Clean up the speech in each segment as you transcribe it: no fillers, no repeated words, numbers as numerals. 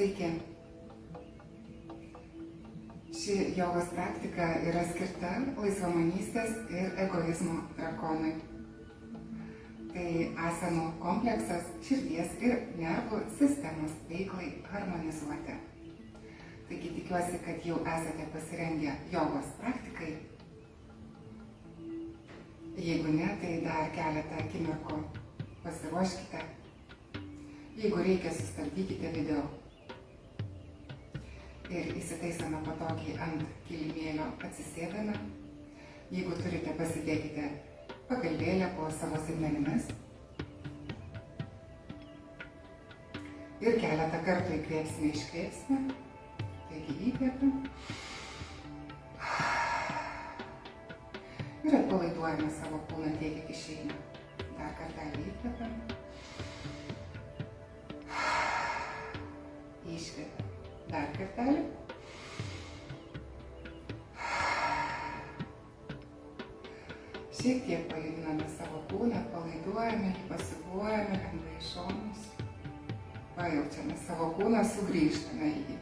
Sveiki. Ši jogos praktika yra skirta laisvamanystės ir egoizmo drakonui. Tai asanų kompleksas širdies ir nervų sistemos veiklai harmonizuoti. Taigi tikiuosi, kad jau esate pasirengę jogos praktikai. Jeigu ne, tai dar keletą akimirkų pasiruoškite. Jeigu reikia, sustabdykite video. Ir įsitaisome patogiai ant kilimėlio atsisėdame. Jeigu turite, pasidėkite pagalvėlę po savo sėdmenimis. Ir keletą kartų įkvėpsime, iškvėpsime. Taigi įkvėpim. Ir atpalaiduojame savo kūną tiek, kiek išeina. Dar kartelį įkvėpim. Iškvėpim. Dar kartelį. Šiek tiek pajudiname savo kūną, atpalaiduojame, pasiūbuojame lengvai į šonus. Pajaučiame savo kūną, sugrįžtame į jį.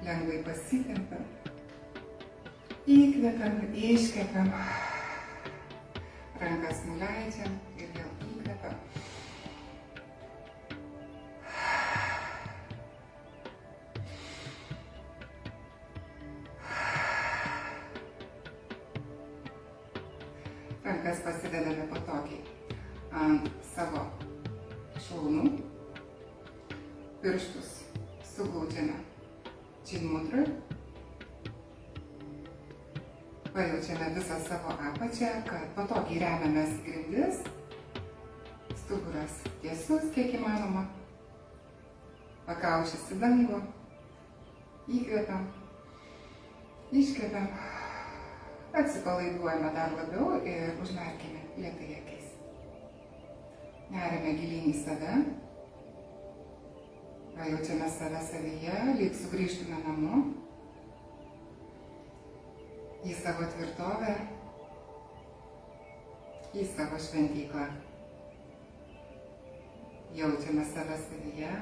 Lengvai pasitempiam. Įkvepiam, iškvepiam. Rankas nuleidžiam ir vėl įkvepiam. Rankas pasidedame patogiai ant savo šlaunų. Pirštus suglaudžiame činmudroj. Pajaučiame visą savo apačią, kad patogiai remiamės grindis. Stuburas tiesus, kiek įmanoma. Pakaušis į dangų. Įkvepiam. Iškvepiam. Atsipalaiduojame dar labiau ir užmerkime lėtai akis. Neriame gilyn į save. Pajaučiame save savyje, lyg sugrįžtume namo. Į savo tvirtovę, į savo šventyklą. Jaučiame save savyje,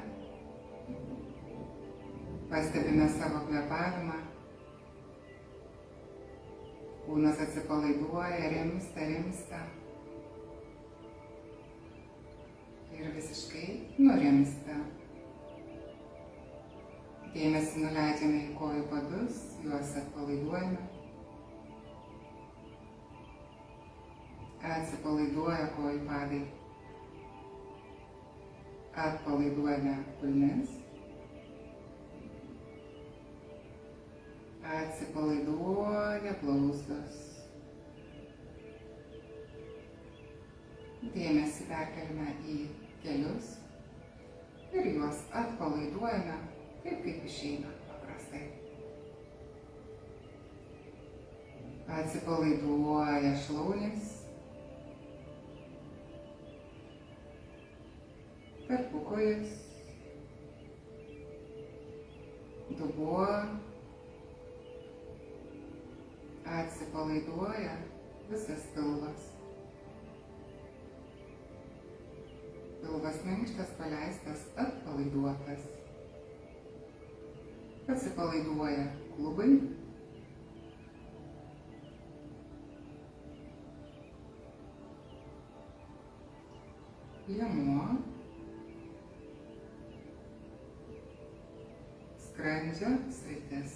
pastebime savo kvėpavimą, kūnas atsipalaiduoja, rimsta ir visiškai nurimsta. Dėmesį nuleidžiame į kojų padus, juos atpalaiduojame. Atsipalaiduoja kojų padai. Atpalaiduojame kulnis. Atsipalaiduoja blauzdos. Dėmesį perkeliame į kelius ir juos atpalaiduojame taip, kaip išeina paprastai. Atsipalaiduoja šlaunys. Tarpukojis, dubuo, atsipalaiduoja visas pilvas. Pilvas minkštas, paleistas, atpalaiduotas. Atsipalaiduoja klubai. Liemuo. Skrandžio sritis.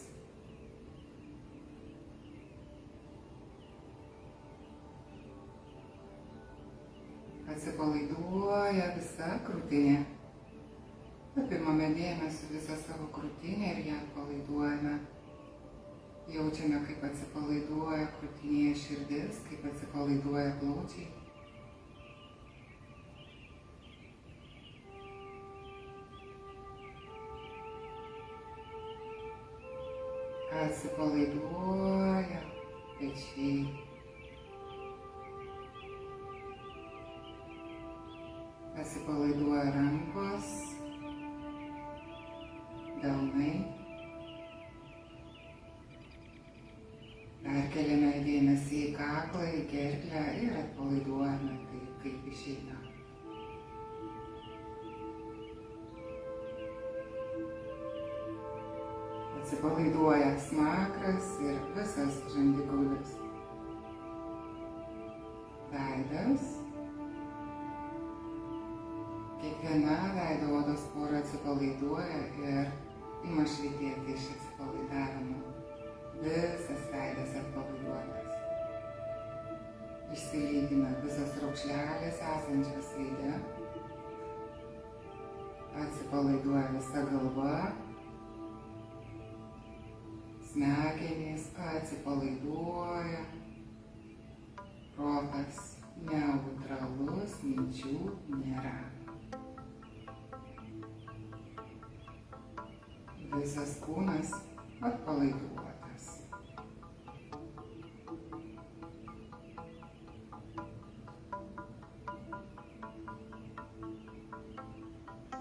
Atsipalaiduoja visa krūtinė. Apimame dėmesį visą savo krūtinę ir ją atpalaiduojame. Jaučiame, kaip atsipalaiduoja krūtinėje širdis, kaip atsipalaiduoja plaučiai. Atsipalaiduoja pečiai. Atsipalaiduoja rankos, delnai. Perkeliame dėmesį į kaklą, į gerklę ir atpalaiduojame taip, kaip išeina. Atsipalaiduoja smakras ir visas žandikaulis. Veidas. Kiekviena veido odos pora atsipalaiduoja ir ima švytėti iš atsipalaidavimo. Visas veidas atpalaiduotas. Išsilygina visas raukšlelės esančios veide. Atsipalaiduoja visa galva. Smegenys atsipalaiduoja. Protas neutralus, minčių nėra. Visas kūnas atpalaiduotas.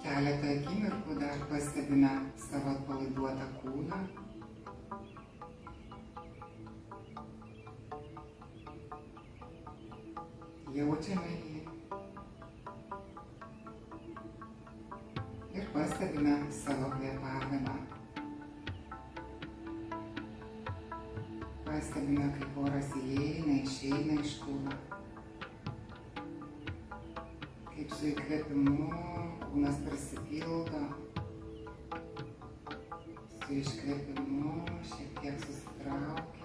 Keletą akimirkų dar pastebime savo atpalaiduotą kūną. Jaučiame jį ir pastebime savo kvėpavimą. Pastebime, kaip oras įeina, išeina iš kūno. Kaip su įkvėpimu kūnas prisipildo, su iškvėpimu šiek tiek susitraukia.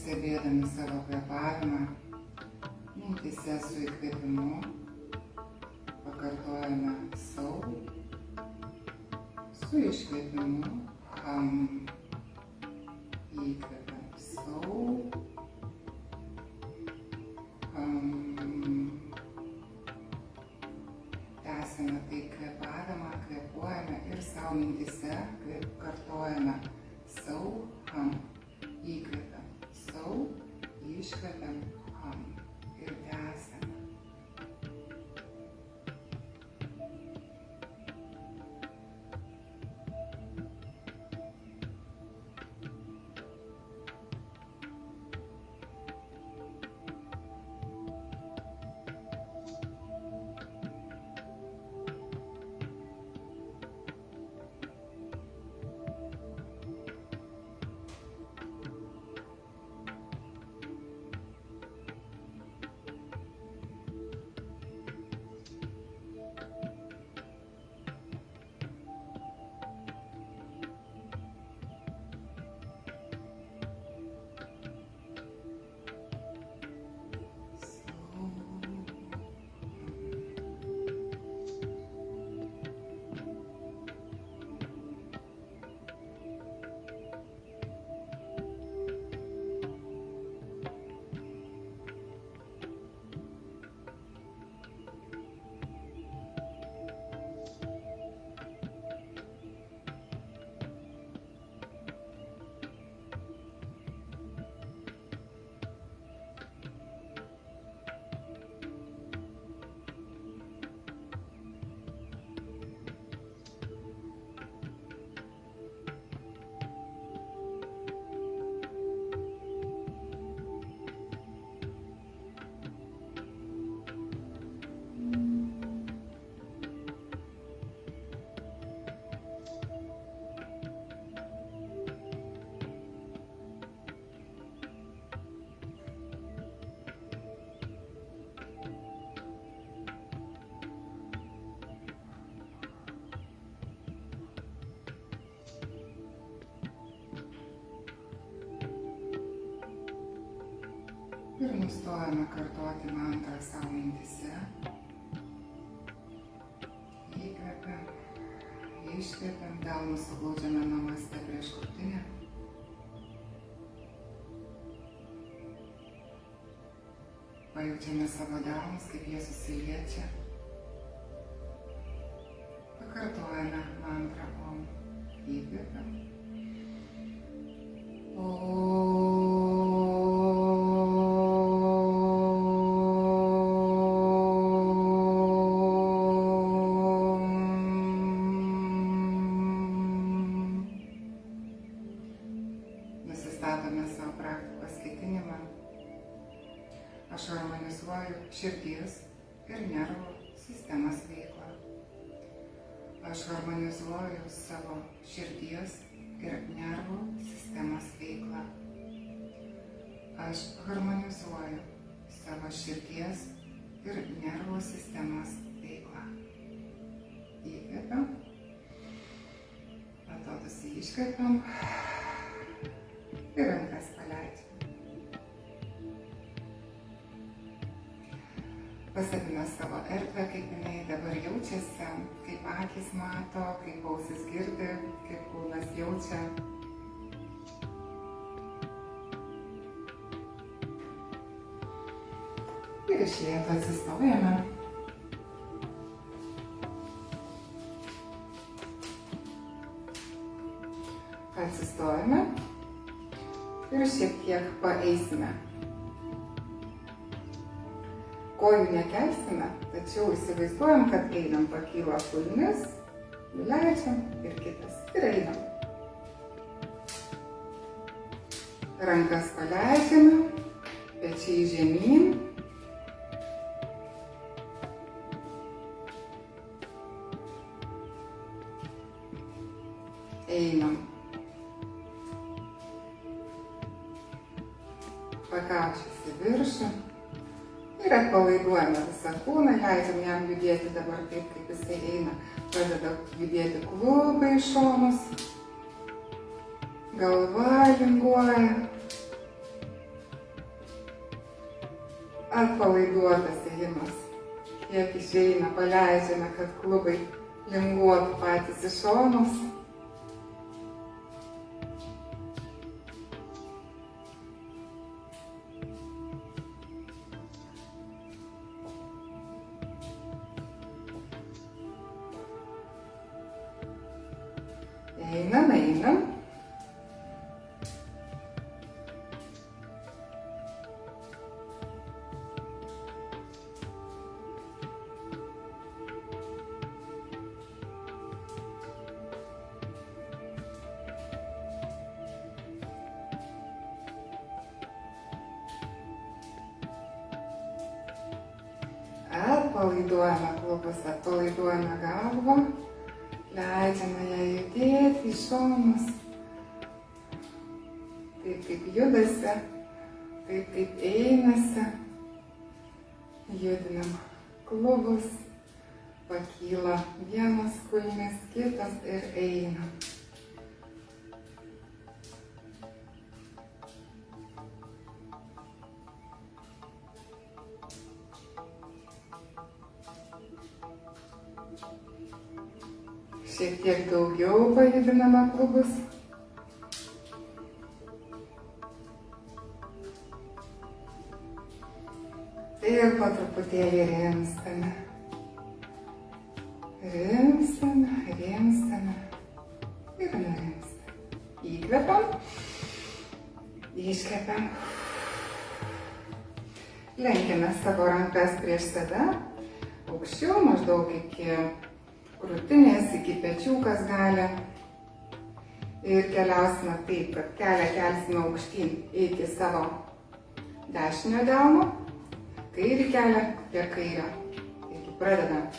Stebėdami savo kvėpavimą, mintyse su įkvėpimu pakartojame sau, su iškvėpimu ham, įkvėpiam sau, ham. Tęsiame tai kvėpavimą, kvėpuojame ir savo mintyse kartojame sau, ham, įkvėpiam. Sau, iškvepiam, ham ir tęsiam. Ir nustojame kartoti mantrą savo mintyse. Įkvepiam, iškvepiam, delnus suglaudžiame namaste prieš krūtinę. Pajaučiame savo delnus, kaip jie susiliečia. Pakartojame mantrą om. Įkvepiam. Nusistatome savo praktikos ketinimą. Aš harmonizuoju širdies ir nervų sistemos veiklą. Aš harmonizuoju savo širdies ir nervų sistemos veiklą. Aš harmonizuoju savo širdies ir nervų sistemos veiklą. Įkvepiam, atodusį iškvepiam ir rankas paleidžiam. Pastebime savo erdvę, kaip jinai dabar jaučiasi, kaip akys mato, kaip ausis girdi, kaip kūnas jaučia. Ir iš lėto atsistojame. Atsistojame ir šiek tiek paeisime. Kojų nekelsime, tačiau įsivaizduojam, kad einam, pakyla kulnis, nuleidžiam ir kitas. Ir einam. Rankas paleidžiame, pečiai žemyn. Einam. Pakaušis į viršų. Ir atpalaiduojame visą kūną, leidžiam jam judėti dabar taip, kaip jisai eina. Pradeda judėti klubai į šonus. Galva linguoja. Atpalaiduotas ėjimas. Kiek išeina, paleidžiame, kad klubai linguotų patys į šonus. Einam, einam. Atpalaiduojame klubus, atpalaiduojame galvą. Leidžiame ją judėti į šonus, taip kaip judasi, taip kaip einasi. Judinam klubus, pakyla vienas kulnis, kitas ir einam. Šiek tiek daugiau pajudiname klubus. Ir po truputėlį rimstame. Rimstame, rimstame ir nurimstame. Įkvepiam, iškvepiam. Lenkiame savo rankas prieš save, aukščiau maždaug iki krūtinės, iki pečių, kas gali. Ir keliausime taip, kad kelią kelsime aukštyn iki savo dešinio delno, kairį kelią prie kairio. Taigi pradedam.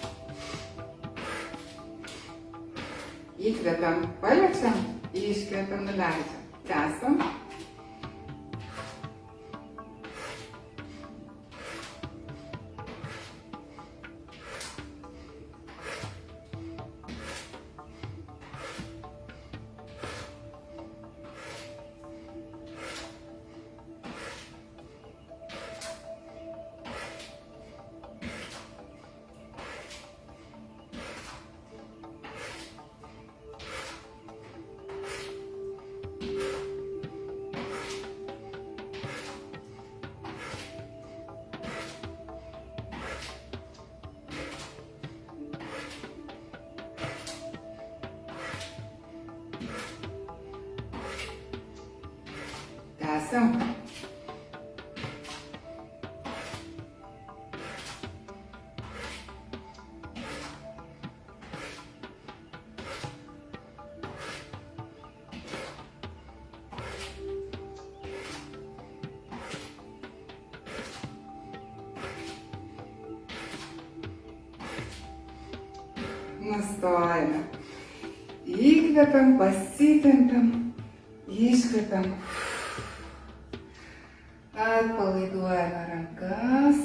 Įkvepiam, paliečiam, iškvepiam, nuleidžiam. Tęsiam. Tęsiam. nustojame. Įkvepiam, pasitempiam, iškvepiam. Atpalaiduojame rankas.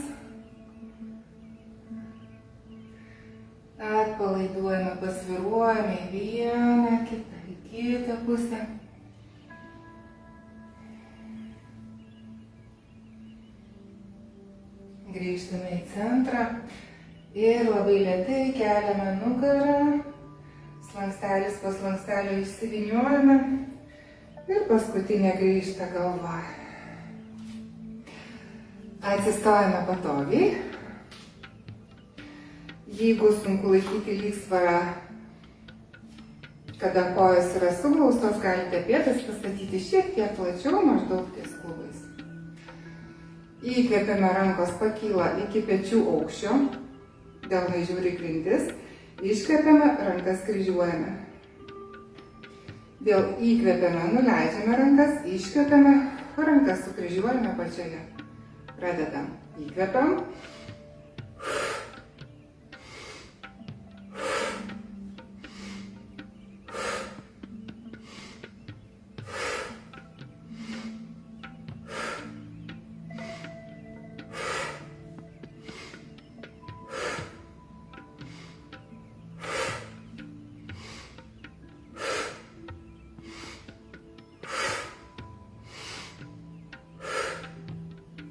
Atpalaiduojame, pasvyruojame į vieną, į kitą pusę. Grįžtame į centrą ir labai lėtai keliame nugarą. Slankstelis po slankstelio išsivyniuojame ir paskutinė grįžta galva. Atsistojame patogiai. Jeigu sunku laikyti lygsvarą, kada kojos yra suglaustos, galite pėdas pastatyti šiek tiek plačiau, maždaug ties klubais. Įkvepiame, rankos pakyla iki pečių aukščio, delnai žiūri grindis, iškvepiame, rankas kryžiuojame. Vėl įkvepiame, nuleidžiame rankas, iškvepiame, rankas sukryžiuojame pačioje. Pradedam. Įkvepiam.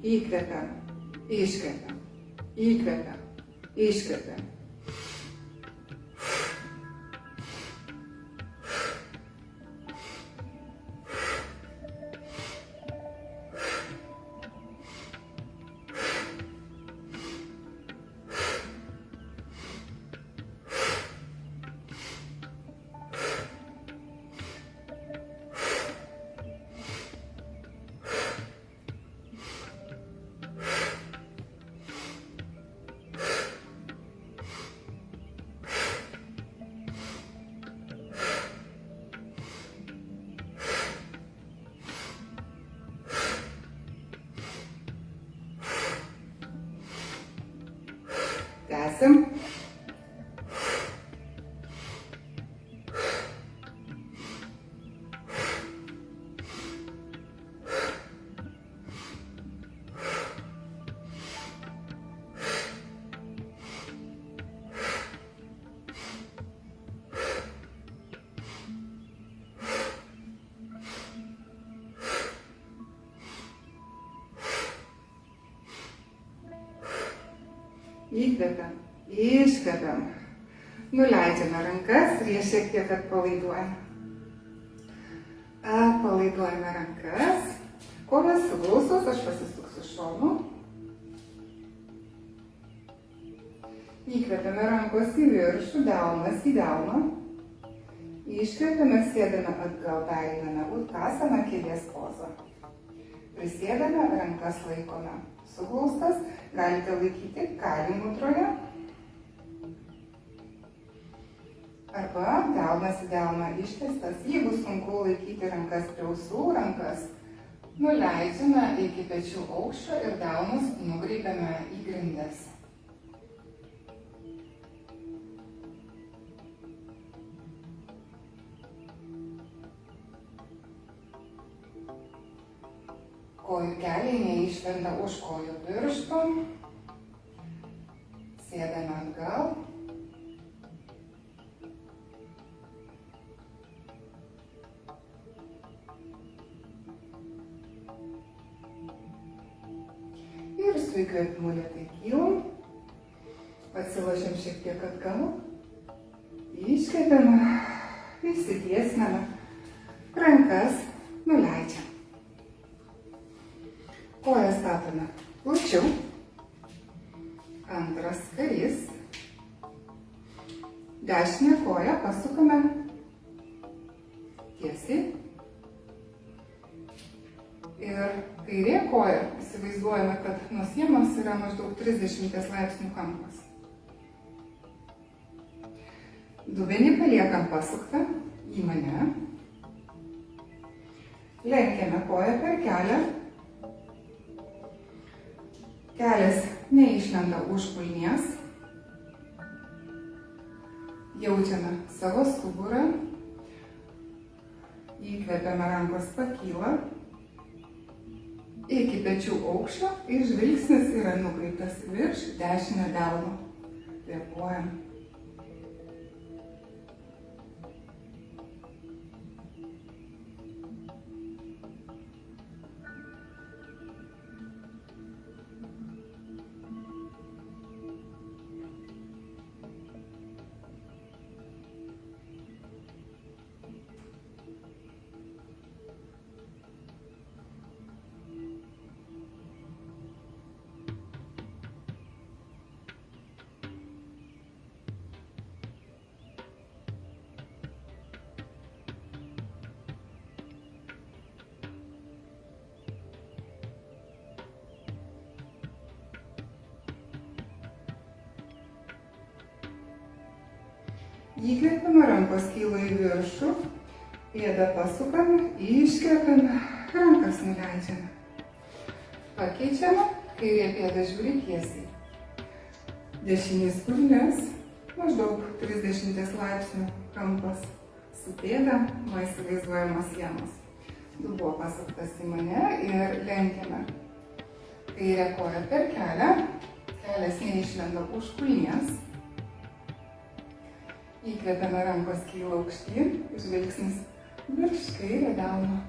Įkvepiam, iškvepiam, įkvepiam, iškvepiam. Tęsim. Įkvepiam, iškvepiam. Nuleidžiame rankas ir jas šiek tiek atpalaiduojame. Atpalaiduojame rankas. Kojos suglaustos, aš pasisuksiu šonu. Įkvepiame rankos į viršų, delnas į delną. Iškvepiame, sėdame atgal, pereiname utkasaną, kėdės pozą. Prisėdame, rankas laikome suglaustas, galite laikyti kali mudroje. Arba delnas į delną ištiestas. Jeigu sunku laikyti rankas prie ausų, rankas nuleidžiame iki pečių aukščio ir delnus nukreipiame į grindis. Kojų keliai neišlenda už kojų pirštų. Sėdame atgal. Ir su įkvėpimu lėtai kylam. Atsilošiam šiek tiek atgal. Iškvepiame, išsitiesiname. Rankas nuleidžiam. Koją statome plačiau. Antras karys. Dešinę koją pasukame tiesiai. Ir kairė koja, įsivaizduojame, kad nuo sienos yra maždaug 30 laipsnių kampas. Dubenį paliekam pasuktą į mane. Lenkiame koją per kelią. Kelias neišlenda už kulnies. Jaučiame savo stuburą. Įkvepiame, rankos pakyla iki pečių aukščio ir žvilgsnis yra nukreiptas virš dešinio delno. Kvėpuojam. Įkvepiame, rankos kyla į viršų, pėdą pasukame, iškvepiame, rankas nuleidžiame. Pakeičiame, kairė pėda žiūri tiesiai. Dešinys kulnas, maždaug 30 laipsnių kampas su pėda nuo įsivaizduojamos sienos. Dubuo pasuktas į mane ir lenkiame. Kairė koja per kelią, kelias neišlenda už kulnies. Įkvepiame, rankos kyla aukštyn, žvilgsnis virš kairę delną.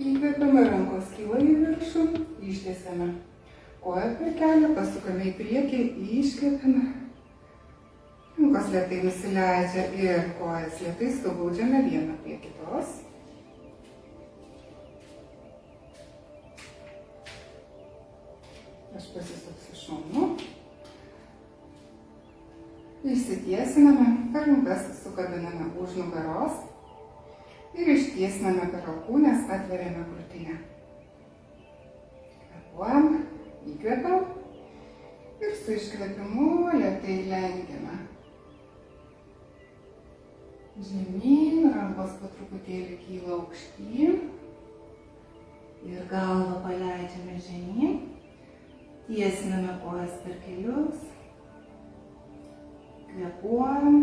Įkvepiame, rankos kyla į viršų, ištiesiame. Koją per kelią, pasukame į priekį, iškvepiame. Rankos lėtai nusileidžia ir kojas lėtai suglaudžiame vieną prie kitos. Aš pasisuksiu šonu. Išsitiesiname, rankas sukabiname už nugaros. Ir ištiesiname per alkūnes, atveriame krūtinę. Kvėpuojam, įkvepiam ir su iškvėpimu lėtai lenkiame. Žemyn, rankos po truputėlį kyla aukštyn ir galvą paleidžiame žemyn. Tiesiname kojas per kelius. Kvėpuojam.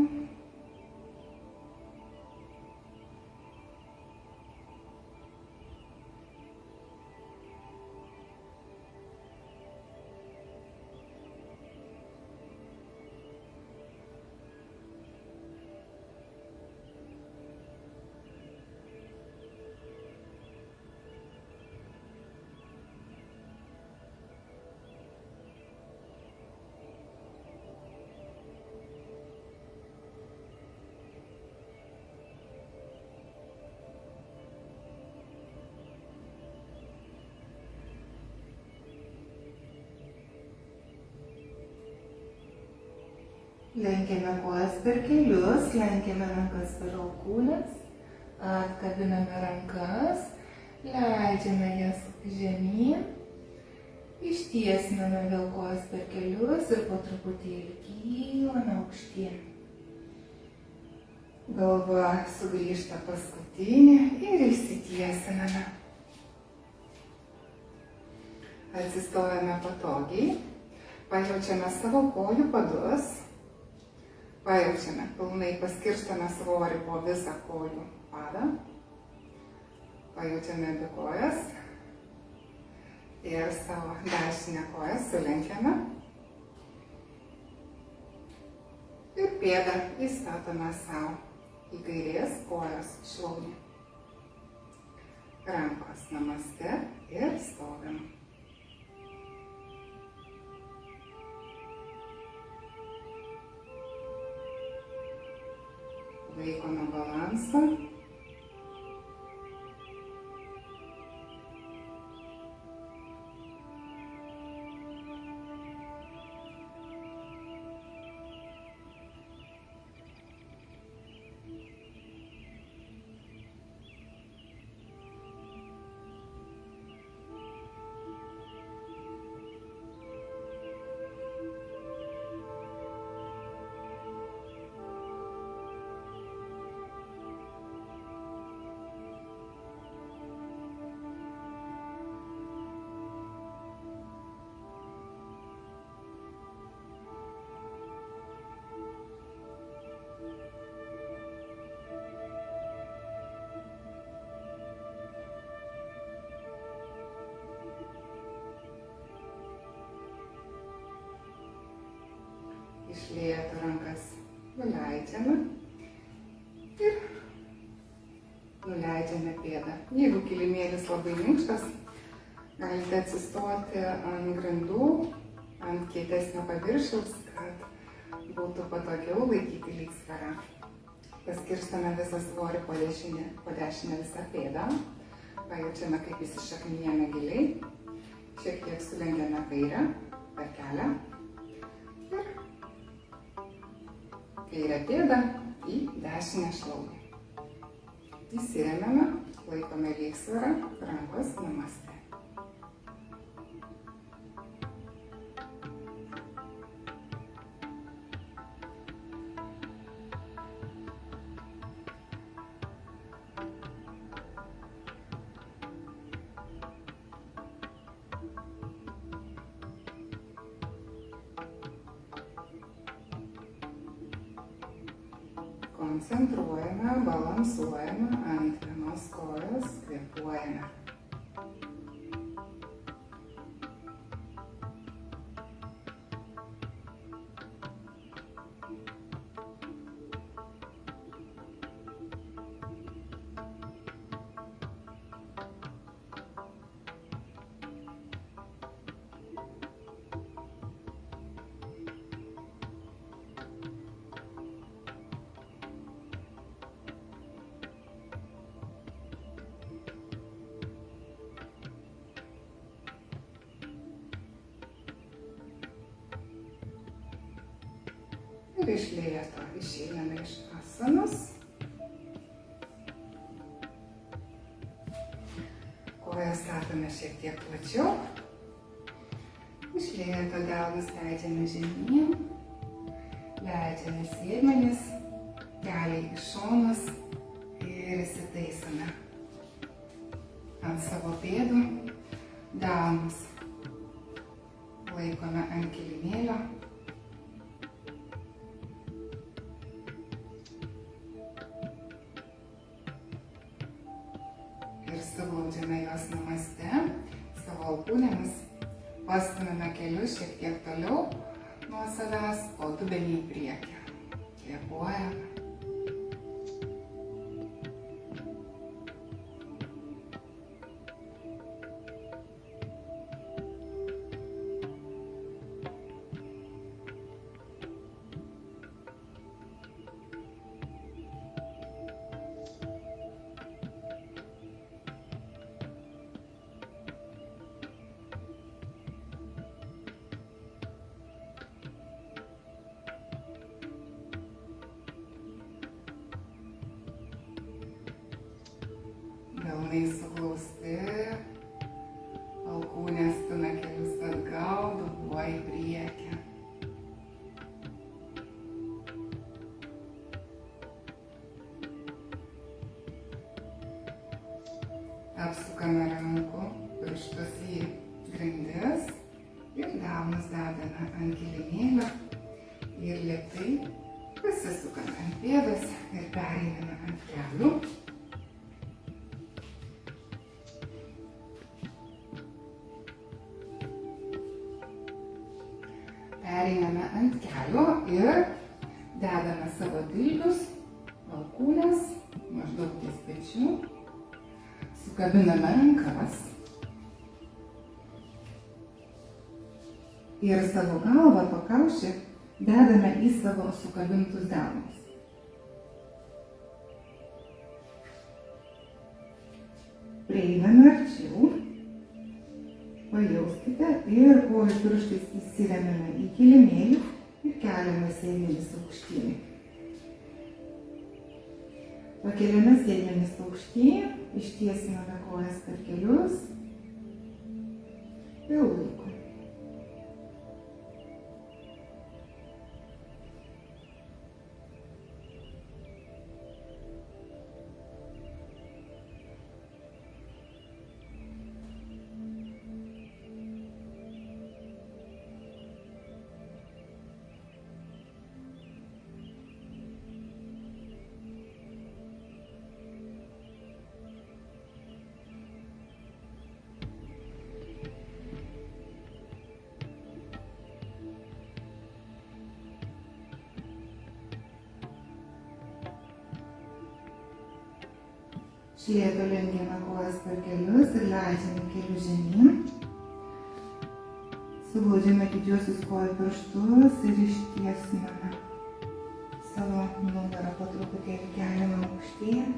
Lenkiame kojas per kelius, lenkiame rankas per alkūnes, atkabiname rankas, leidžiame jas žemyn, ištiesiname vėl kojas per kelius ir po truputėlį kylame aukštyn. Galva sugrįžta paskutinė ir išsitiesiname. Atsistojame patogiai, pajaučiame savo kojų padus. Pajaučiame, pilnai paskirstame svorį po visą kojų padą. Pajaučiame abi kojas ir savo dešinę koją sulenkiame. Ir pėdą įstatome savo į kairės kojos šlaunį. Rankos namaste ir stovim. Laikome balansą. Iš lėto rankas nuleidžiame ir nuleidžiame pėdą. Jeigu kilimėlis labai minkštas, galite atsistoti ant grindų, ant kietesnio paviršiaus, kad būtų patogiau laikyti lygsvarą. Paskirstame visą svorį po dešinę visą pėdą. Pajaučiame, kaip įsišaknyjame giliai. Šiek tiek sulenkiame kairę per kelią. Ir kairę pėdą į dešinę šlaunį. Įsiremiame, laikome lygsvarą, rankos namaste. Koncentruojame, balansuojame ant vienos kojos, kvėpuojame. Ir iš lėto išeiname iš asanos. Kojas statome šiek tiek plačiau. Iš lėto delnus leidžiame žemyn. Leidžiame sėdmenis, keliai į šonus ir įsitaisome ant savo pėdų. Delnus laikome ant kilimėlio. Suglaudžiame juos namaste, savo alkūnėmis, pastumiame kelius šiek tiek toliau nuo savęs, o dubenį į priekį. Kvėpuojame. Delnai suglausti, alkūnės stumia kelius atgal, dubuo į priekį. Apsukame rankų pirštus į grindis ir delnus dedame ant kilimėlio ir lėtai pasisukame ant pėdos ir pereiname ant kelių. Pereiname ant kelio ir dedame savo dilbius, alkūnes, maždaug ties pečių. Sukabiname rankas ir savo galvą pakaušį dedame į savo sukabintus delnus. Prieiname arčiau. Pajauskite ir kojų pirštais įsiremiame į kilimėlį ir keliame sėdmenis aukštyn. Pakeliame sėdmenis aukštyn, ištiesiname kojas per kelius ir laikome. Iš lėto lenkiame kojas per kelius ir leidžiame kelius žemyn. Suglaudžiame didžiuosius kojų pirštus ir ištiesiname. Savo nugarą po truputėlį keliame aukštyn.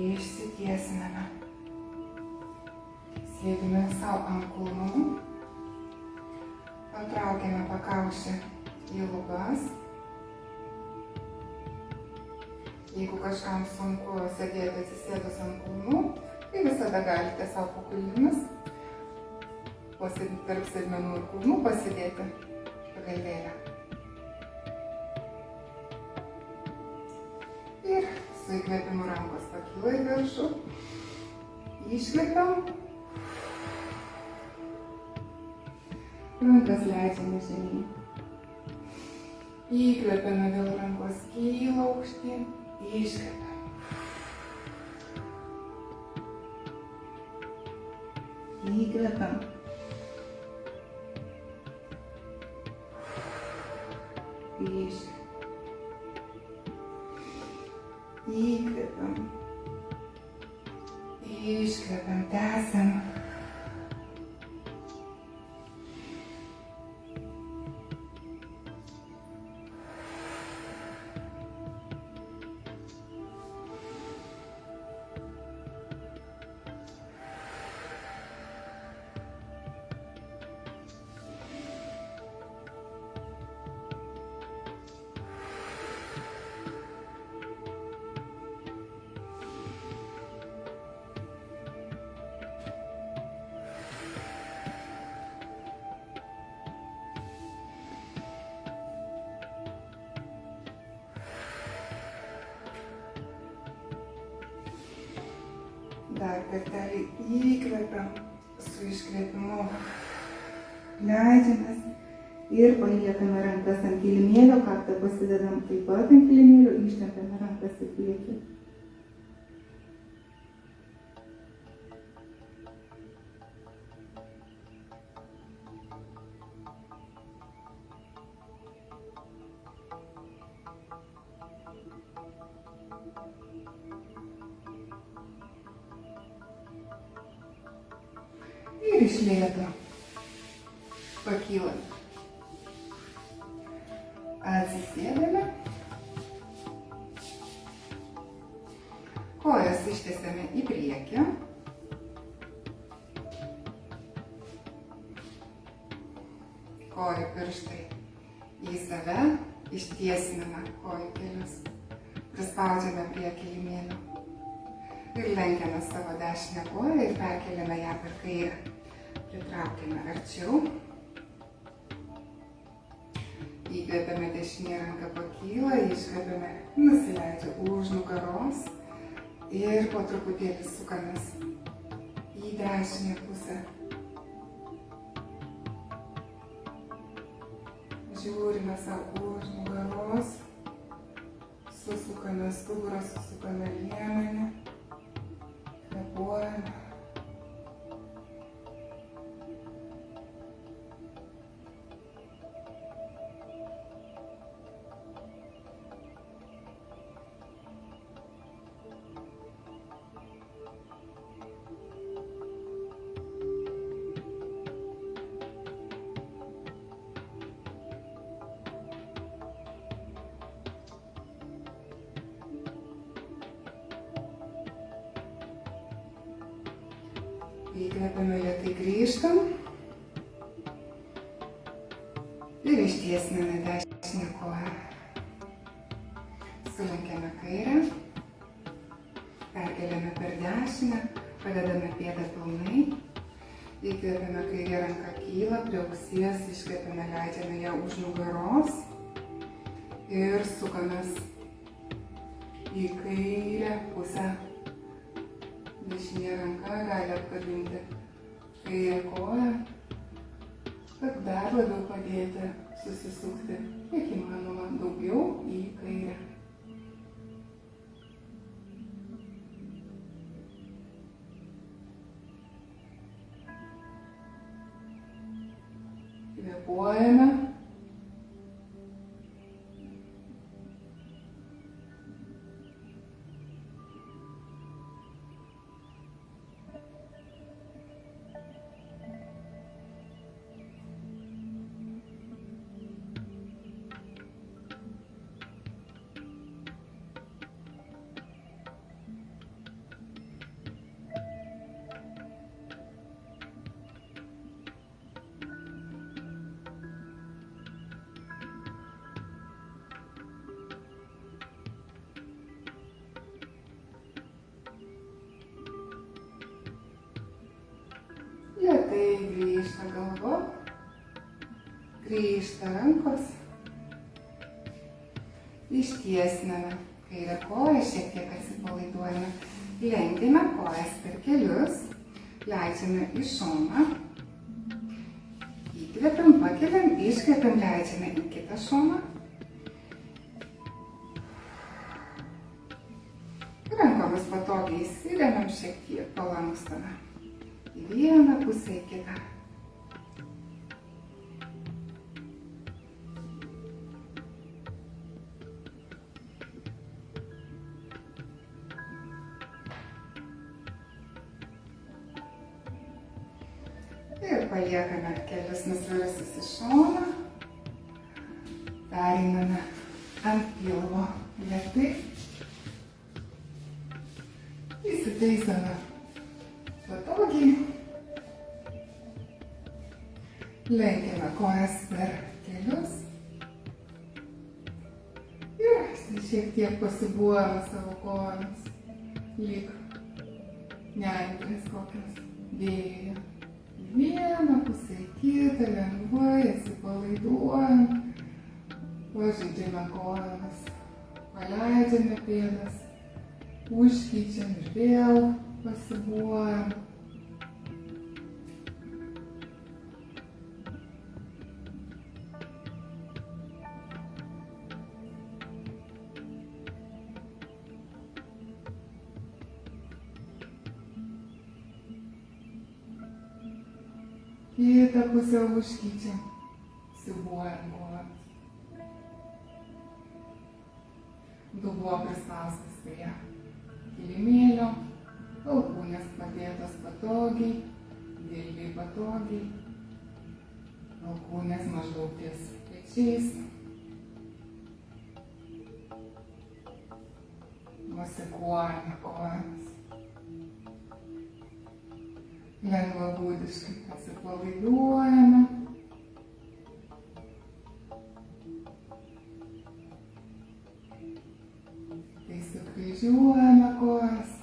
Išsitiesiname. Sėdime savo ant kulnų. Patraukiame pakaušį į lubas. Jeigu kažkam sunku sėdėti atsisėdus ant kulnų, tai visada galite savo po kulnėmis tarp sėdmenų ir kulnų pasidėti pagalvėlę. Ir su įkvėpimu rankos pakyla į viršų. Iškvepiam. Rankas leidžiame žemyn. Įkvepiame, vėl rankos kyla aukštyn. Iškvepiam. Įkvepiam. Iškvepiam. Įkvepiam. Iškvepiam. Tęsiam. Dar kartelį įkvepiam su iškvėpimu. Leidžiamės ir paliekame rankas ant kilimėlio, kaktą pasidedam taip pat ant kilimėlio, ištempiame rankas į priekį. Ir iš lėto pakylant. Atsisėdame. Kojas ištiesiame į priekį. Kojų pirštai į save. Ištiesiname kojų kelius. Prispaudžiame prie kilimėlio. Ir lenkiame savo dešinę koją ir perkeliame ją per kairę. Pritraukime arčiau. Įkvepiame, dešinė ranka pakyla, iškvepiame, nusileidžia už nugaros ir po truputėlį sukamės į dešinę pusę. Žiūrime savo už nugaros, susukame stuburą, susukame liemenį. Kvėpuojame. Įkvepiame, lėtai grįžtam ir ištiesiname dešinę koją. Sulenkiame kairę, perkeliame per dešinę, padedame pėdą pilnai. Įkvepiame, kairė ranka kyla, prie ausies, iškvepiame, leidžiame ją už nugaros ir sukamės į kairę pusę. Dešinė ranka gali apkabinti kairę koją, kad dar labiau padėti susisukti, kiek įmanoma, daugiau į kairę. Kvėpuojame. Lėtai grįžta galva, grįžta rankos. Ištiesiname kairę koją, šiek tiek atsipalaiduojame. Lenkiame kojas per kelius, leidžiame į šoną. Įkvepiam, pakeliam, iškvepiam, leidžiame į kitą šoną. Rankomis patogiai įsiremiam, šiek tiek palankstame. Į vieną pusę, į kitą. Ir paliekame kelius nusvirusius į šoną. Pereiname ant pilvo lėtai. Įsitaisome patogiai. Lenkiame kojas per kelius. Ir šiek tiek pasibuojame savo kojomis. Lyg nendrės kokios vėja. Vieną pusę į kitą, lengvai atsipalaiduojam. Pažaidžiame kojomis. Paleidžiame pėdas. Užkeičiam ir vėl pasibuojam. Kitą pusę užkeičiam, siūbuojam kojomis. Dubuo prispaustas prie kilimėlio, alkūnės padėtos patogiai, dilbiai patogiai, alkūnės maždaug ties pečiais. Mosikuojame kojomis. Lengvabūdiškai atsipalaiduojame. Tai sukryžiuojame kojas.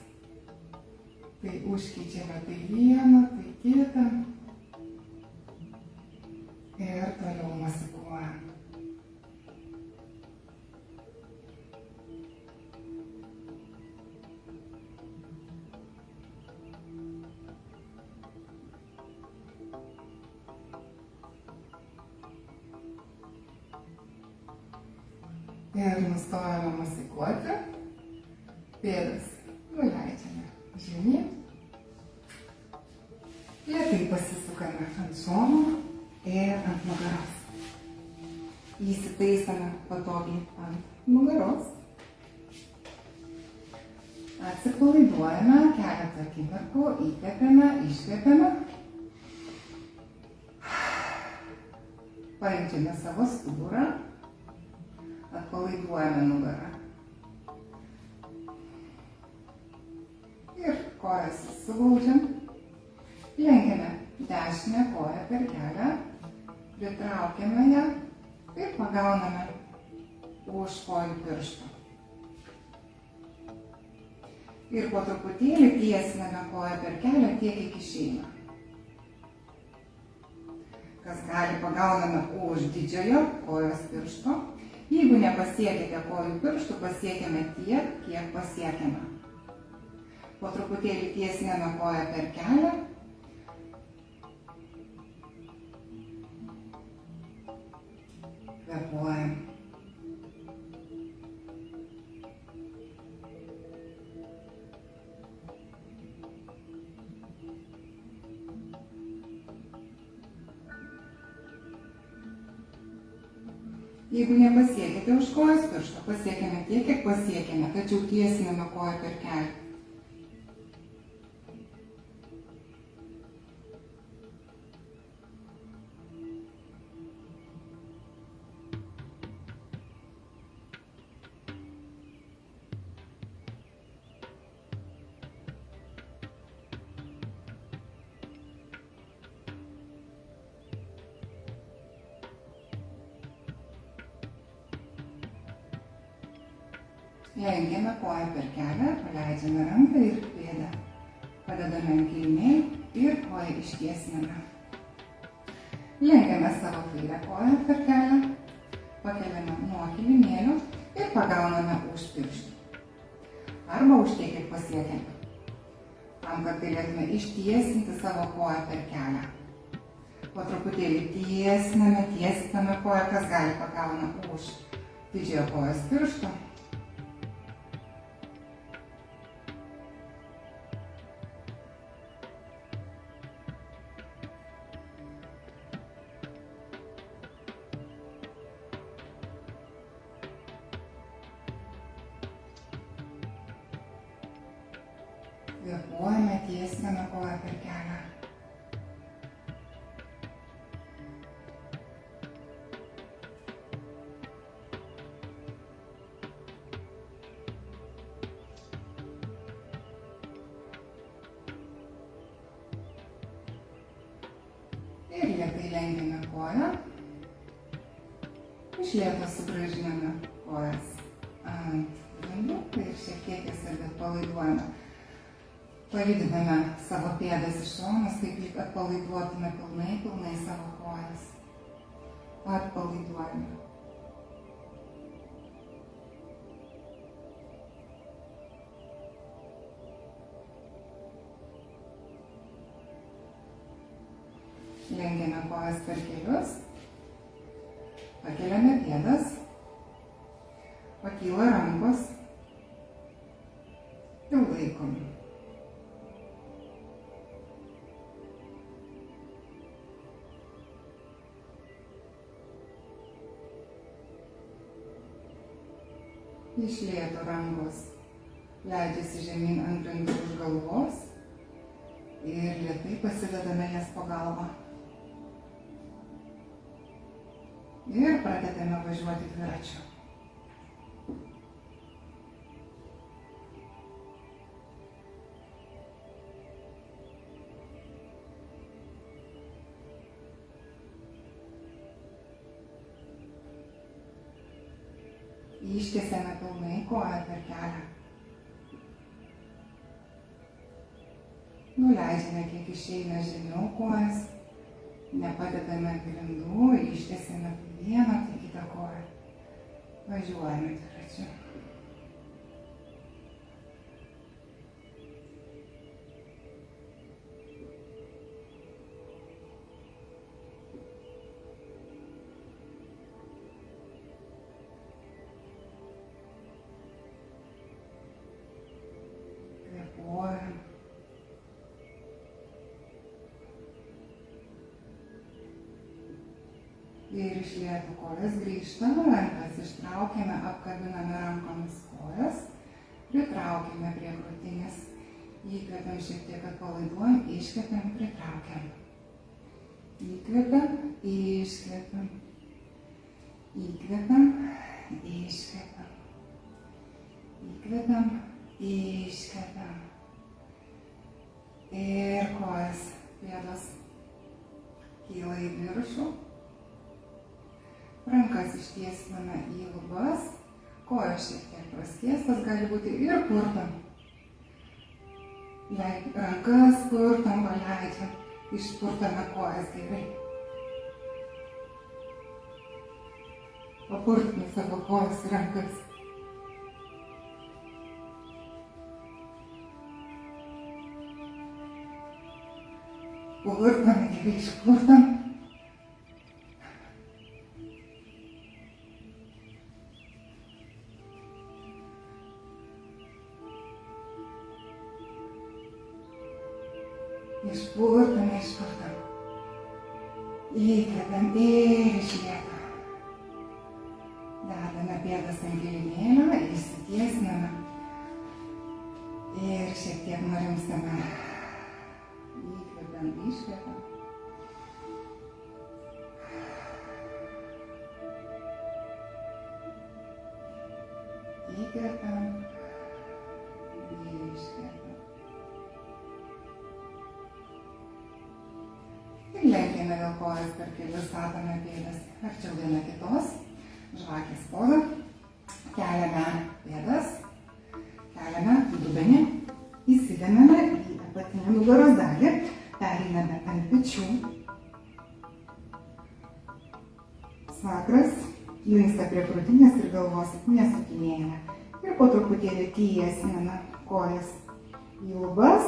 Tai užkeičiame tai vieną, tai kitą. Ir toliau mosikuojame. Ir nustojame mosikuoti. Pėdas nuleidžiame žemyn. Lėtai pasisukame ant šonų ir ant nugaros. Įsitaisome patogiai ant nugaros. Atsipalaiduojame keletą akimirkų, įkvepiame, iškvepiame. Paimčiame savo stuburą. Atpalaiduojame nugarą. Ir kojas suglaudžiam. Lenkiame dešinę koją per kelią. Pritraukiame ją ir pagauname už kojų pirštų. Ir po truputėlį tiesiname koją per kelią tiek iki išeina. Kas gali, pagauname už didžiojo kojos piršto. Jeigu nepasiekite kojų pirštų, pasiekime tiek, kiek pasiekime. Po truputėlį tiesiname koją per kelią. Kvėpuojam. Jeigu nepasiekite už kojos piršto, pasiekime tiek, kiek pasiekime, tačiau tiesiname koją per kelią. Lenkiame koją per kelią, paleidžiame ranką ir pėdą. Padedame ant kilimėlio ir koją ištiesiname. Lenkiame savo kairę koją per kelią, pakeliame nuo kilimėlio ir pagauname už pirštų. Arba už tiek, kiek pasiekiame. Tam, kad galėtume ištiesinti savo koją per kelią. Po truputėlį tiesiname koją, kas gali pagauna už didžiojo kojos piršto. Kvėpuojame, tiesiname koją per kelią. Ir lėtai lenkiame koją. Iš lėto sugrąžiname kojas ant grindų ir šiek tiek jas ir atpalaiduojame. Pajudiname savo pėdas į šonus, taip lyg atpalaiduotume pilnai savo kojas. Atpalaiduojame. Lenkiame kojas per kelius, pakeliame pėdas, pakyla rankos ir laikome. Iš lėto rankos leidžiasi žemyn ant grindų už galvos ir lėtai pasidedame jas po galvą. Ir pradedame važiuoti dviračiu. Ištiesiame pilnai koją per kelią. Nuleidžiame, kiek išeina žemiau kojas. Nepadedame grindų, ištiesiame vieną, tai kitą koją. Važiuojame dviračiu. Kvėpuojam. Ir iš lėto kojas grįžtame, rankas ištraukiame, apkabiname rankomis kojas, pritraukiame prie krūtinės, įkvepiam šiek tiek atpalaiduojam, iškvepiam, pritraukiam. Įkvepiam, iškvepiam, įkvepiam, iškvepiam, įkvepiam, iškvepiam. Ir kojas, pėdos kyla į viršų. Rankas ištiesiname į lubas, kojas šiek tiek praskiestas gali būti ir purtam. Rankas purtam, paleidžiam, išpurtame kojas gerai. Papurtame savo kojas ir rankas. Purtame gerai, išpurtam. Išpurtam, išpurtam. Įkvepiam ir iš lėto. Dedame pėdas ant kilimėlio, išsitiesiname. Ir šiek tiek nurimstame. Įkvepiam, iškvepiam. Įkvepiam. Iškvepiam. Lenkiame vėl kojas per kelius, statome pėdas arčiau viena kitos, žvakės poza, keliame pėdas, keliame dubenį, įsidėmėme į apatinį dešinę nugaros dalį, pereiname ant pečių. Smakras linksta prie krūtinės ir galvos nesukinėjame. Ir po truputėlį tiesiname kojas į lubas.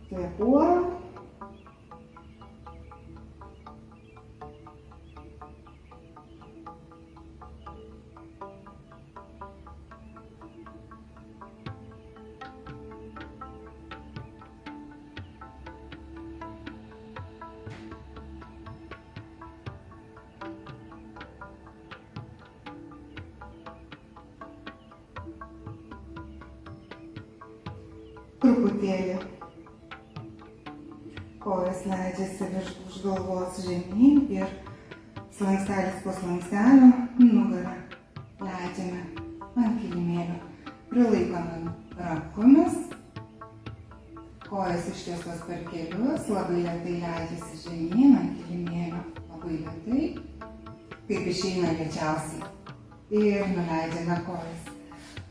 Kvėpuojam. Truputėlį kojas leidžiasi už galvos žemyn ir slankstelis po slankstelio nugarą leidžiame ant kilimėlio. Prilaikome rankomis, kojas ištiestos per kelius, labai lėtai leidžiasi žemyn ant kilimėlio, labai lėtai, kaip išeina lėčiausiai. Ir nuleidžiame kojas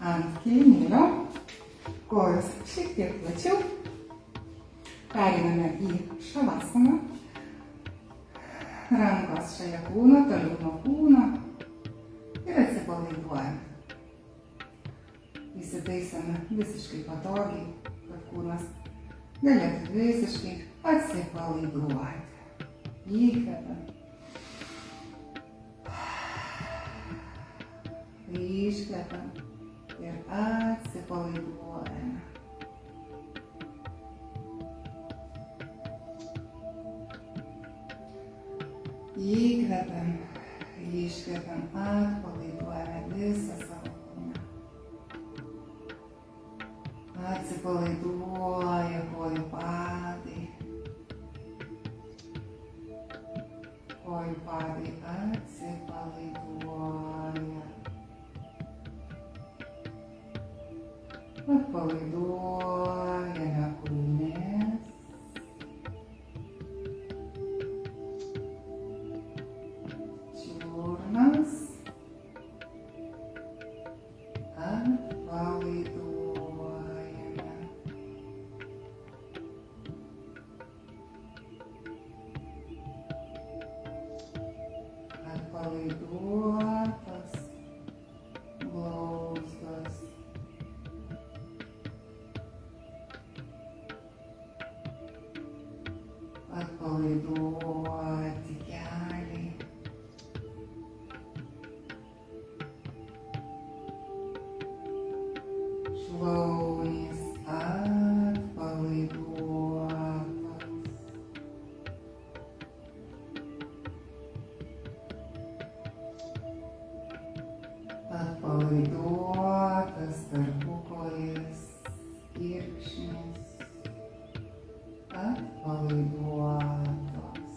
ant kilimėlio. Kojos šiek tiek plačiau, pereiname į šavasaną, rankos šalia kūno, toliau nuo kūno ir atsipalaiduojame. Įsitaisome visiškai patogiai, kad kūnas galėtų visiškai atsipalaiduoti. Įkvepiam. Iškvepiam. Ir atsipalaiduojame. Įkvepiam, iškvepiam, atpalaiduojame visą savo kūną. Atsipalaiduoja kojų padai. Kojų padai atsipalaiduoja. Atpalaiduojame kulnes. Čiurnas. Atpalaiduojame. Atpalaiduotas blauzdas. Atpalaiduoti keliai. Šlaunys atpalaiduotas. Atpalaiduotas tarpukojis, kirkšnis. Atpalaiduotos.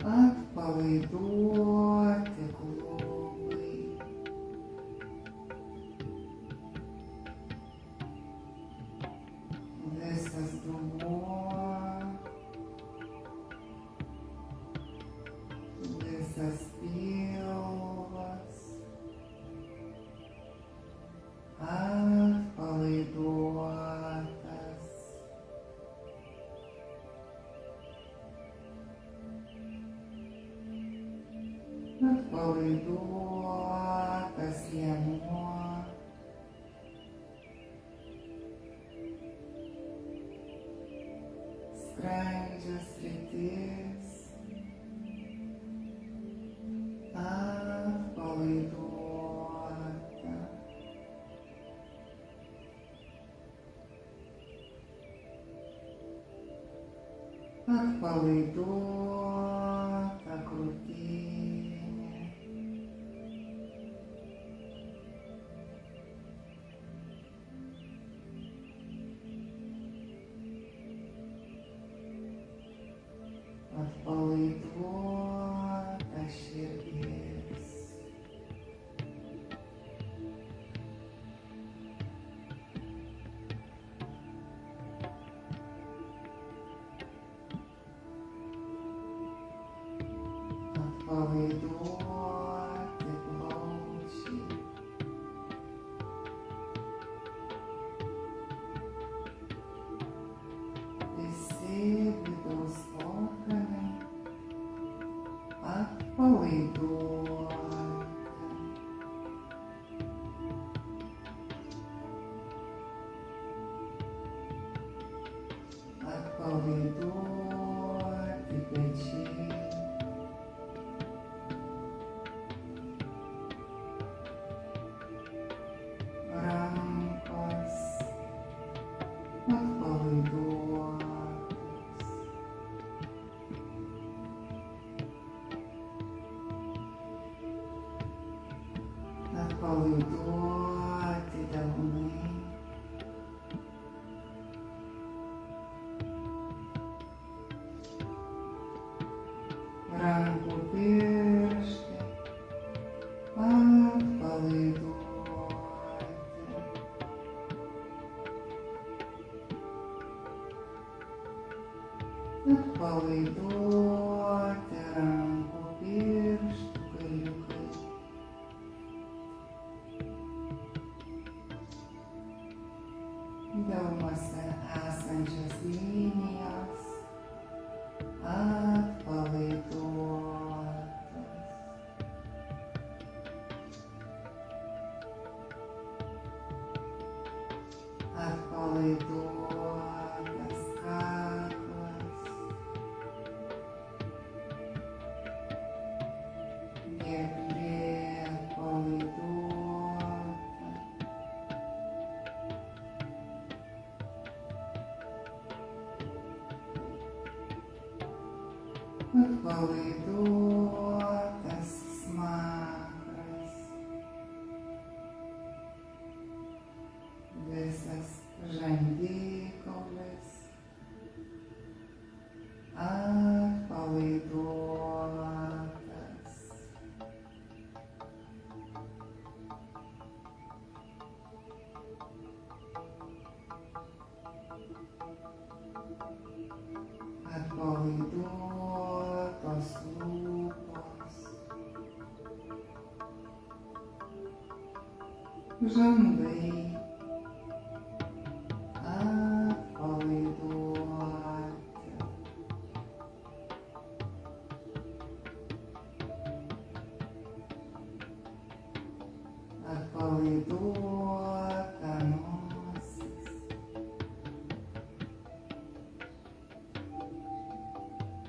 Atpalaiduoti klubai. Visas dubuo. Visas pilvas. Atpalaiduotas. Atpalaiduotas liemuo. Skrandžio sritis. Atpalaiduota. Atpalaiduota krūtinė. Atpalaiduota širdis. Atpalaiduoti pečiai, rankos atpalaiduotos, atpalaiduoti delnai, rankų pirštai atpalaiduoti, atpalaiduoti rankų pirštų galiukai, delnuose esančios linijos atpalaiduotos, atpalaiduotas kaklas, gerklė atpalaiduota, atpalaiduotas smakras, visas žandikaulis atpalaiduotas, atpalaiduotos lūpos, žandai atpalaiduoti, atpalaiduota nosis,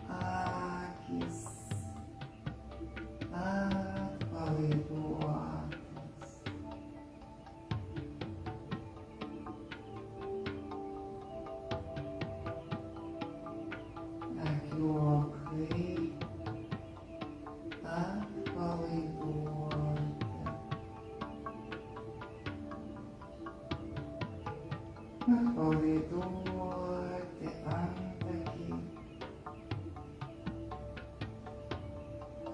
akys atpalaiduotos, akiuokai atpalaiduoti, atpalaiduoti antakiai,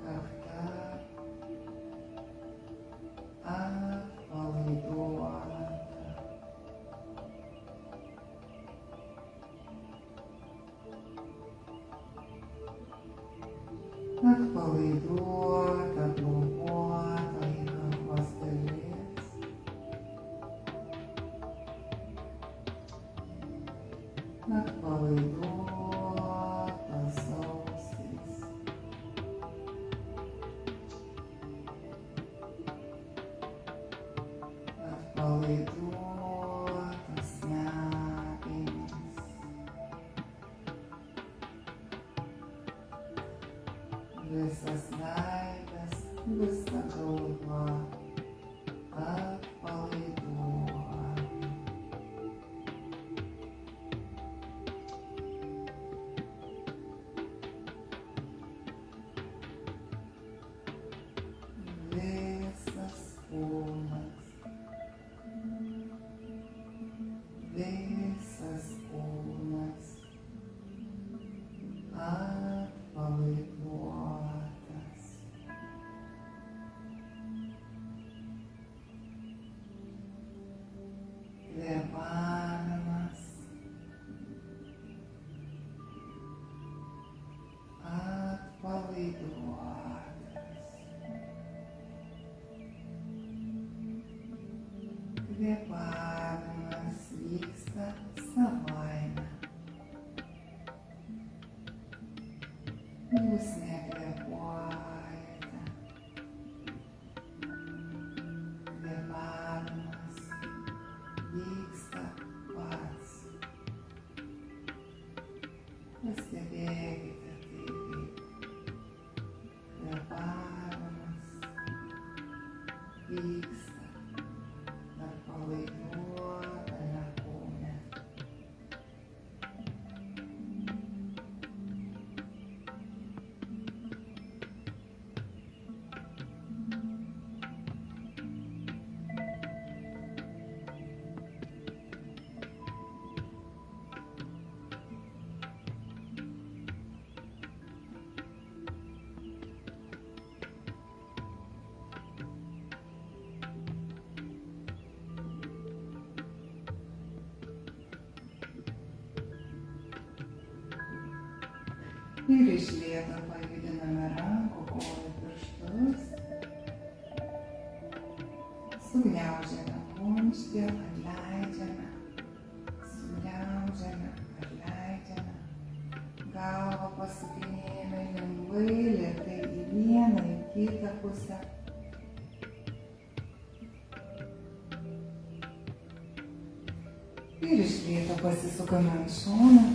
kakta atpalaiduota, atpalaiduota plaukuotoji kaklos dalis, atpalaiduotos ausys, atpalaiduotos smegenys, visas veidas, visa galva atpalaiduota, visas kūnas, visas kūnas atpalaiduotas, kvėpavimas atpalaiduotas, kvėpavimas vyksta savaime, jūs nekvėpuojate, Ir iš lėto pajudiname rankų, kojų pirštus. Sugniaužiame kumštį, atleidžiame. Sugniaužiame, atleidžiame. Galvą pasukinėjame lengvai, lėtai į vieną, į kitą pusę. Ir iš lėto pasisukame ant šono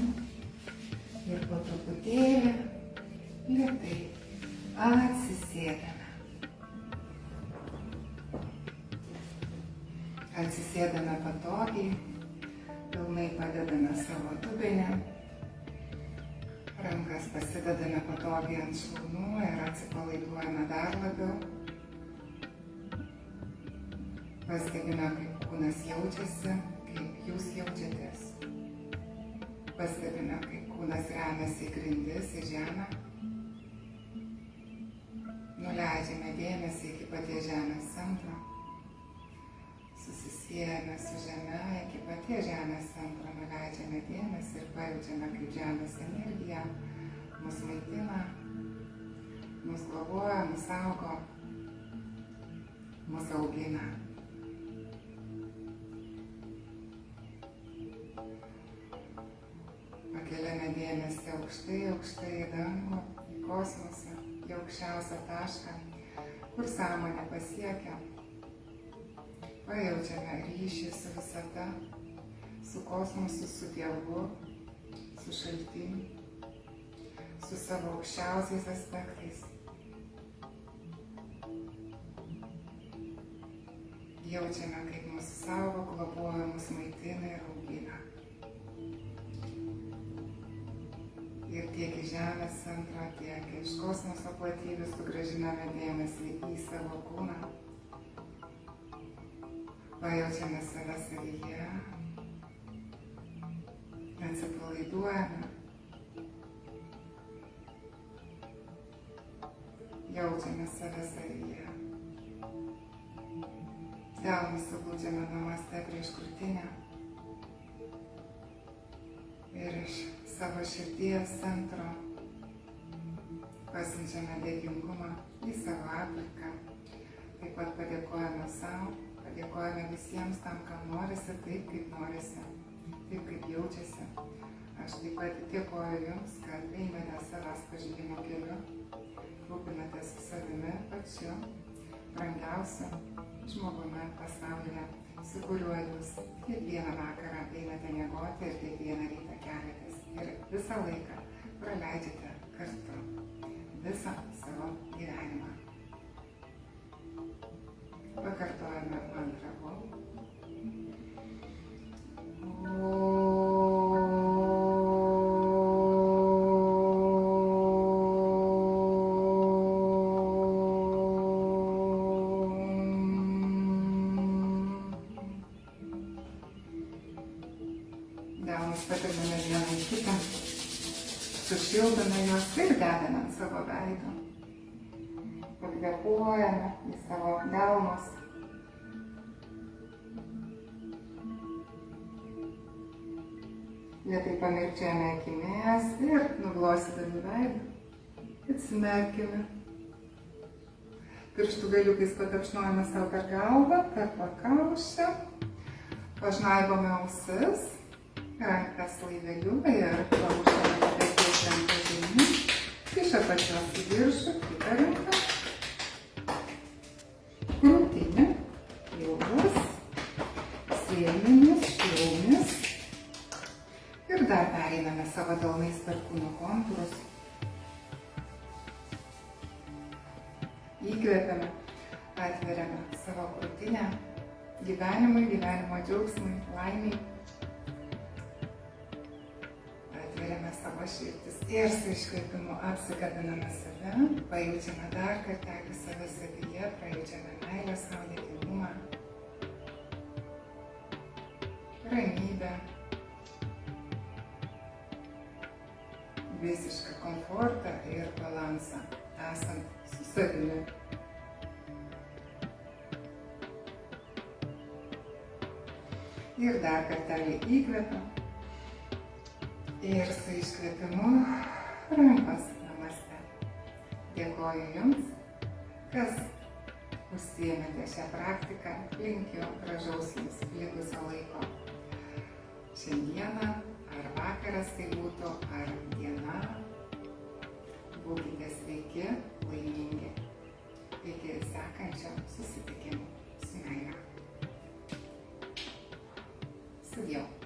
ir po truputėlį lėtai atsisėdame. Atsisėdame patogiai, pilnai padedame savo dubenį, rankas pasidedame patogiai ant šlaunų ir atsipalaiduojame dar labiau. Pastebime, kaip kūnas jaučiasi, kaip jūs jaučiatės. Pastebime, kaip kūnas remiasi į grindis, į žemę. Nuleidžiame dėmesį iki paties žemės centro. Susisiejame su žeme iki paties žemės centro. Nuleidžiame dėmesį ir pajaučiame, kaip žemės energija mus maitina, mus globoja, mus saugo, mus augina. Pakeliame dėmesį aukštai, aukštai į dangų, į kosmosą, į aukščiausią tašką, kur sąmonė pasiekia. Pajaučiame ryšį su visata, su kosmosu, su Dievu, su šaltiniu, su savo aukščiausiais aspektais. Jaučiame, kaip mūsų saugo, globoja, mus maitina ir augina. Ir tiek į žemės centrą, tiek iš kosmoso platybių sugrąžiname dėmesį į savo kūną. Pajaučiame save savyje, atsipalaiduojame, jaučiame save savyje. Delnus suglūdžiame namaste prieš krūtinę ir iš savo širdies centro pasiunčiame dėkingumą į savo aplinką. Taip pat padėkojame savo, padėkojame visiems tam, kam norisi, taip kaip norisi, taip kaip jaučiasi. Aš taip pat dėkoju Jums, kad einate savęs pažinimo keliu, rūpinatės savimi pačiu, brangiausiu žmogumi pasaulyje, su kuriuo Jūs kiekvieną vakarą einate miegoti ir kiekvieną rytą keliatės. Ir visą laiką praleidžiate kartu, visą savo gyvenimą. Pakartojame mantrą Om. Delnus patriname vieną į kitą, sušildome juos ir dedame ant savo veido. Pakvėpuojame į savo delnus. Lėtai pamirkčiojame akimis ir nuglostydami veidą atsimerkime. Pirštų galiukais patapšnojame savo per galvą, per pakaušį, pažnaibome ausis, rankas laiveliu ir pamušame peties ranką žemyn, iš apačios į viršų, kitą ranką, krūtinę, pilvas, sėdmenis, šlaunis ir dar pereiname savo delnais per kūno kontūrus. Įkvepiame, atveriame savo krūtinę gyvenimui, gyvenimo džiaugsmui, laimiai. Atveriame savo širdis ir su iškvėpimu apsikabiname save, pajaučiame dar kartelį save savyje, pajaučiame meilę, savo dėkingumą, ramybę, visišką komfortą ir balansą, esant su savimi. Ir dar kartelį įkvepiam ir su iškvėpimu rankos namaste. Dėkoju Jums, kas užsiėmėte šią praktiką, linkiu gražaus Jums likusio laiko. Šiandieną, ar vakaras tai būtų, ar diena, būkite sveiki, laimingi. Iki sekančio susitikimo su meile. Sudie.